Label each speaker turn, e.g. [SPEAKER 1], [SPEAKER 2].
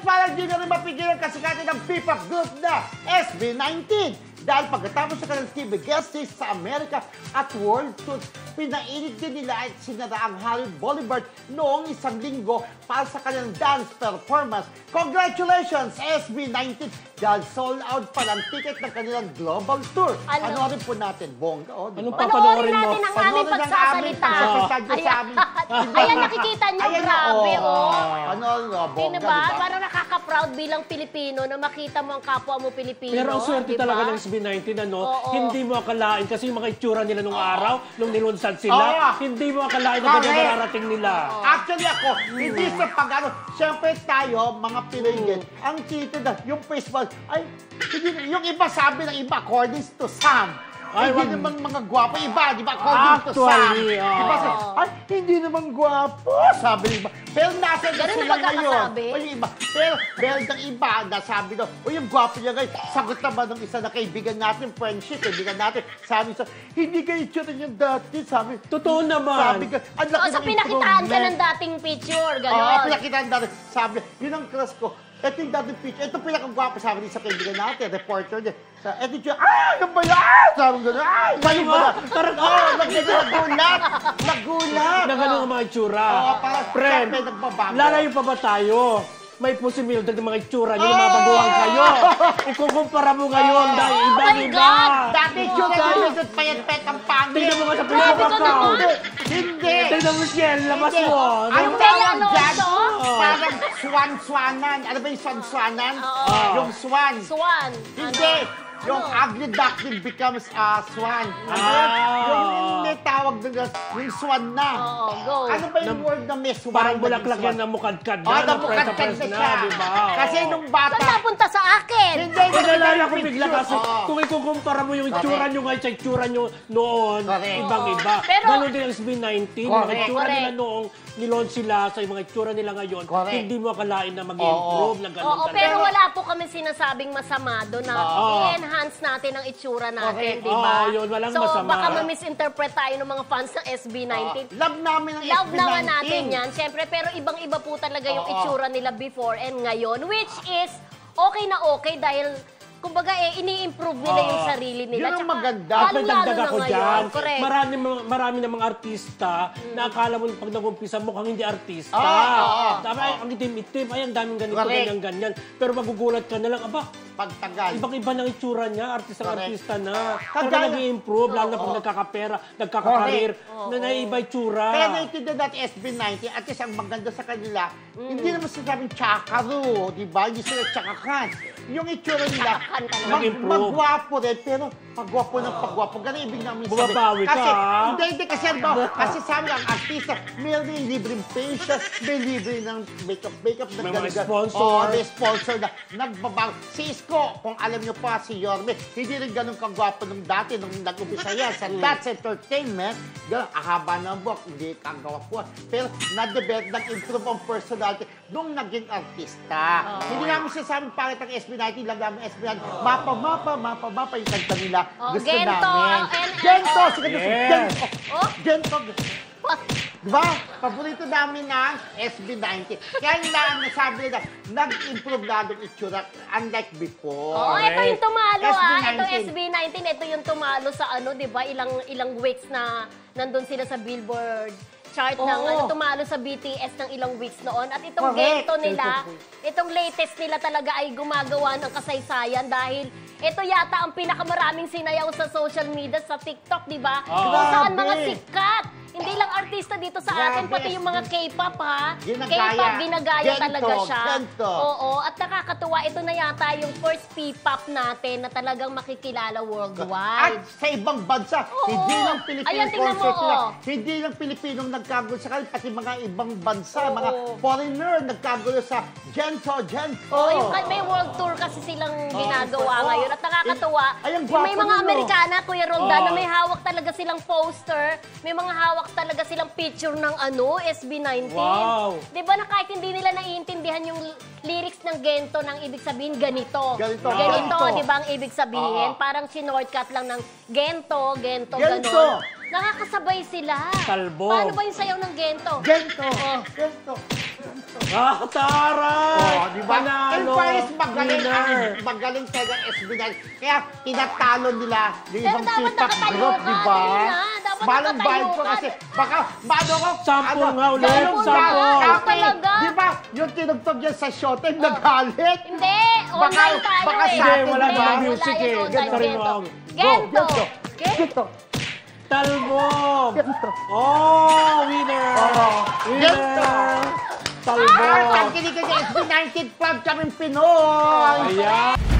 [SPEAKER 1] parang di na rin mapigilan kasikatan ng P-pop group na SB19. Dahil pagkatapos sa kanilang TV guesting sa Amerika at World Tour, pinainit din nila at sinara ang Hollywood Boulevard noong isang linggo para sa kanilang dance performance. Congratulations, SB19! Dahil sold out pa ng ticket ng kanilang global tour. Ano rin po natin, bongga. Oh,
[SPEAKER 2] anong papanoorin mo?
[SPEAKER 3] Natin ang aming pagsasalita. Ayan, nakikita nyo, grabe,
[SPEAKER 1] Ano, bongga,
[SPEAKER 3] diba? Parang nakaka-proud bilang Pilipino na makita mo ang kapwa mo Pilipino.
[SPEAKER 2] Pero ang swerte talaga ng SB19, hindi mo akalain kasi yung mga itsura nila nung araw, nung nilunsad sila, hindi mo akalain na ganyan mararating nila.
[SPEAKER 1] Actually ako, hindi sa pag-ano, siyempre tayo, mga Pinoy din, ang chito na, yung Facebook, ay, yung iba sabi ng iba, according to Sam, hindi naman mga gwapo. Iba, di ba? According to Sam. Diba, ay, hindi naman gwapo. Sabi ng iba. Pero nasa na sila ngayon. O yung iba. Pero meron ng iba na sabi daw, o yung gwapo niya ngayon, sagot naman ng isa na kaibigan natin, friendship, kaibigan natin. Sabi sa, hindi kayo itsura yung dati. Sabi,
[SPEAKER 2] totoo naman.
[SPEAKER 1] Sabi ka, ang laki
[SPEAKER 3] so, pinakitaan ka ng dating picture, gano'n.
[SPEAKER 1] Oo, pinakitaan dati. Sabi, yun ang crush ko. Ito yung dating picture. Ito pinakagwapo, sabi sa kaibigan natin, reporter niya. Ito yung, yung ba yan? Sabi gano'n,
[SPEAKER 2] ano ba? Parang,
[SPEAKER 1] nagulat. Nagulat.
[SPEAKER 2] Na gano'n ang mga itsura. Friend, lalayo pa ba tayo? May posibilidad ng mga itsura nyo na mabaguhan kayo. Ikukumpara mo ngayon dahil ibang-iba.
[SPEAKER 1] Dati itsura nyo doon payat-payat ang pangit.
[SPEAKER 2] Tingnan mo nga sa pinaka ka.
[SPEAKER 1] Hindi.
[SPEAKER 2] Tingnan mo siya, labas mo.
[SPEAKER 1] Ang tawag dyan, parang swan-swanan. Ano ba yung swan-swanan? Yung swan.
[SPEAKER 3] Swan.
[SPEAKER 1] Hindi. Yung ugly duckling becomes a swan. Yung may tawag doon, yung swan na.
[SPEAKER 3] Go.
[SPEAKER 1] Ano ba yung word na may swan?
[SPEAKER 2] Parang bulaklak yan na mukadkad na.
[SPEAKER 1] Namukadkad na siya. Kasi nung bata...
[SPEAKER 3] Saan napunta sa akin?
[SPEAKER 1] Hindi.
[SPEAKER 2] Nalala ko bigla kasi kung ikukumpara mo yung itsura nyo ngayon sa itsura nyo noon, ibang-iba. Ganon din ang SB19. Mga itsura nila noong nilaunch sila sa mga itsura nila ngayon, hindi mo akalain na mag-improve ng ganun.
[SPEAKER 3] Pero wala po kami sinasabing masama doon na i-enhance natin ang itsura natin, di ba?
[SPEAKER 2] Yun, walang
[SPEAKER 3] so,
[SPEAKER 2] masama.
[SPEAKER 3] baka ma-misinterpret tayo ng mga fans ng SB19.
[SPEAKER 1] Love namin ang
[SPEAKER 3] Love
[SPEAKER 1] SB19.
[SPEAKER 3] naman natin yan, syempre. Pero ibang-iba po talaga yung itsura nila before and ngayon, which is okay na okay dahil kumbaga ini-improve nila yung sarili nila.
[SPEAKER 1] Yun ang maganda.
[SPEAKER 2] At may dagdag ako dyan.
[SPEAKER 3] Correct.
[SPEAKER 2] Marami namang artista na akala mo pag nag-umpisa mukhang hindi artista. Tama, ang itim-itim, ay ang daming ganito, ganyan-ganyan. Pero magugulat ka na lang, aba,
[SPEAKER 1] pagtagal.
[SPEAKER 2] Ibang-iba ng itsura niya, artista na. Pero nag-i-improve, lalo na pag nagkakapera, nagkakaparir, na naiiba itsura.
[SPEAKER 1] Kaya naintindihan natin SB19, at least ang maganda sa kanila, hindi naman sinasabing tsakaro, di ba? Hindi sila tsakakan. Yung itsura nila, magwapo rin, pero pagwapo ng pagwapo. Ganun ibig namin sabihin.
[SPEAKER 2] Bumabawi ka,
[SPEAKER 1] Hindi, kasi sabi ang artista, may libreng facial, may libre ng makeup na
[SPEAKER 2] may mga sponsor.
[SPEAKER 1] May sponsor na nagbabago. Si Isko, kung alam niyo pa si Yorme, hindi rin ganun kagwapo nung dati, nung nag-umpisa yan sa That's Entertainment, gano'n, ahaba ng buhok, hindi kagawapo. Pero na-develop, nag-improve ang personality nung naging artista. Hindi namin sinasabing pangit ang SB19, lang namin SB19, mapa, yung kanta nila. Gusto namin. Gento! Gento! Diba? Paborito namin ng SB19. Kaya nila ang nasabi nila, nag-improve lalong itsura, unlike before.
[SPEAKER 3] Ito yung tumalo Ito SB19, ito yung tumalo sa diba? Ilang weeks na nandun sila sa Billboard chart ng tumalo sa BTS ng ilang weeks noon. At itong Gento nila, itong latest nila talaga ay gumagawa ng kasaysayan dahil ito yata ang pinakamaraming sinayaw sa social media, sa TikTok, di ba? Kung saan mga sikat. Hindi lang artista dito sa atin, pati yung mga K-pop, ha? K-pop, ginagaya talaga siya. Oo, at nakakatuwa, ito na yata yung first P-pop natin na talagang makikilala worldwide.
[SPEAKER 1] At sa ibang bansa, hindi lang Pilipino concert nila. Hindi lang Pilipinong nagkagulo sa kanila, pati mga ibang bansa, mga foreigner nagkagulo sa Gento.
[SPEAKER 3] May world tour kasi silang ginagawa ngayon. At nakakatuwa, may mga Amerikana, Kuya Roldan, na may hawak talaga silang poster, may mga hawak talaga silang picture ng SB19.
[SPEAKER 2] Wow!
[SPEAKER 3] Diba na kahit hindi nila naiintindihan yung lyrics ng Gento nang ibig sabihin ganito. Ganito, diba ang ibig sabihin? Parang sinortcut lang ng Gento, gano'n. Nakakasabay sila.
[SPEAKER 2] Kalbo.
[SPEAKER 3] Paano ba yung sayaw ng Gento?
[SPEAKER 1] Gento.
[SPEAKER 2] Taray!
[SPEAKER 1] Diba? In
[SPEAKER 2] Panalo,
[SPEAKER 1] Paris, magaling
[SPEAKER 2] winner.
[SPEAKER 1] magaling talaga SB9. Kaya tinatalo nila yung
[SPEAKER 3] Pero
[SPEAKER 1] ibang
[SPEAKER 3] dapat
[SPEAKER 1] K-pop
[SPEAKER 3] nakatayo
[SPEAKER 1] group,
[SPEAKER 3] ka,
[SPEAKER 1] diba?
[SPEAKER 3] Tina. Dapat
[SPEAKER 1] Balang
[SPEAKER 3] nakatayo
[SPEAKER 1] bayad ko
[SPEAKER 3] ka.
[SPEAKER 1] kasi baka maano ko.
[SPEAKER 2] Sampo nga ulit,
[SPEAKER 1] ganun
[SPEAKER 2] sampo.
[SPEAKER 1] nga.
[SPEAKER 3] Talaga.
[SPEAKER 1] Di ba yung tinugtog yan sa Showtime, nagalit?
[SPEAKER 3] Hindi, online tayo
[SPEAKER 1] baka
[SPEAKER 3] eh.
[SPEAKER 1] sa
[SPEAKER 2] Hindi,
[SPEAKER 1] atin,
[SPEAKER 2] wala
[SPEAKER 1] diba?
[SPEAKER 2] namang music
[SPEAKER 3] Wala
[SPEAKER 2] eh.
[SPEAKER 3] yan
[SPEAKER 2] Ganda
[SPEAKER 3] online,
[SPEAKER 2] rin
[SPEAKER 3] Gento.
[SPEAKER 2] ang...
[SPEAKER 3] Gento.
[SPEAKER 1] Gento.
[SPEAKER 2] Talbog!
[SPEAKER 1] Gento.
[SPEAKER 2] Oh, winner! Winner!
[SPEAKER 1] Gento.
[SPEAKER 2] Talbog!
[SPEAKER 1] Tangkiligan niya SB19 Club kaming Pinoy!
[SPEAKER 2] Ayan!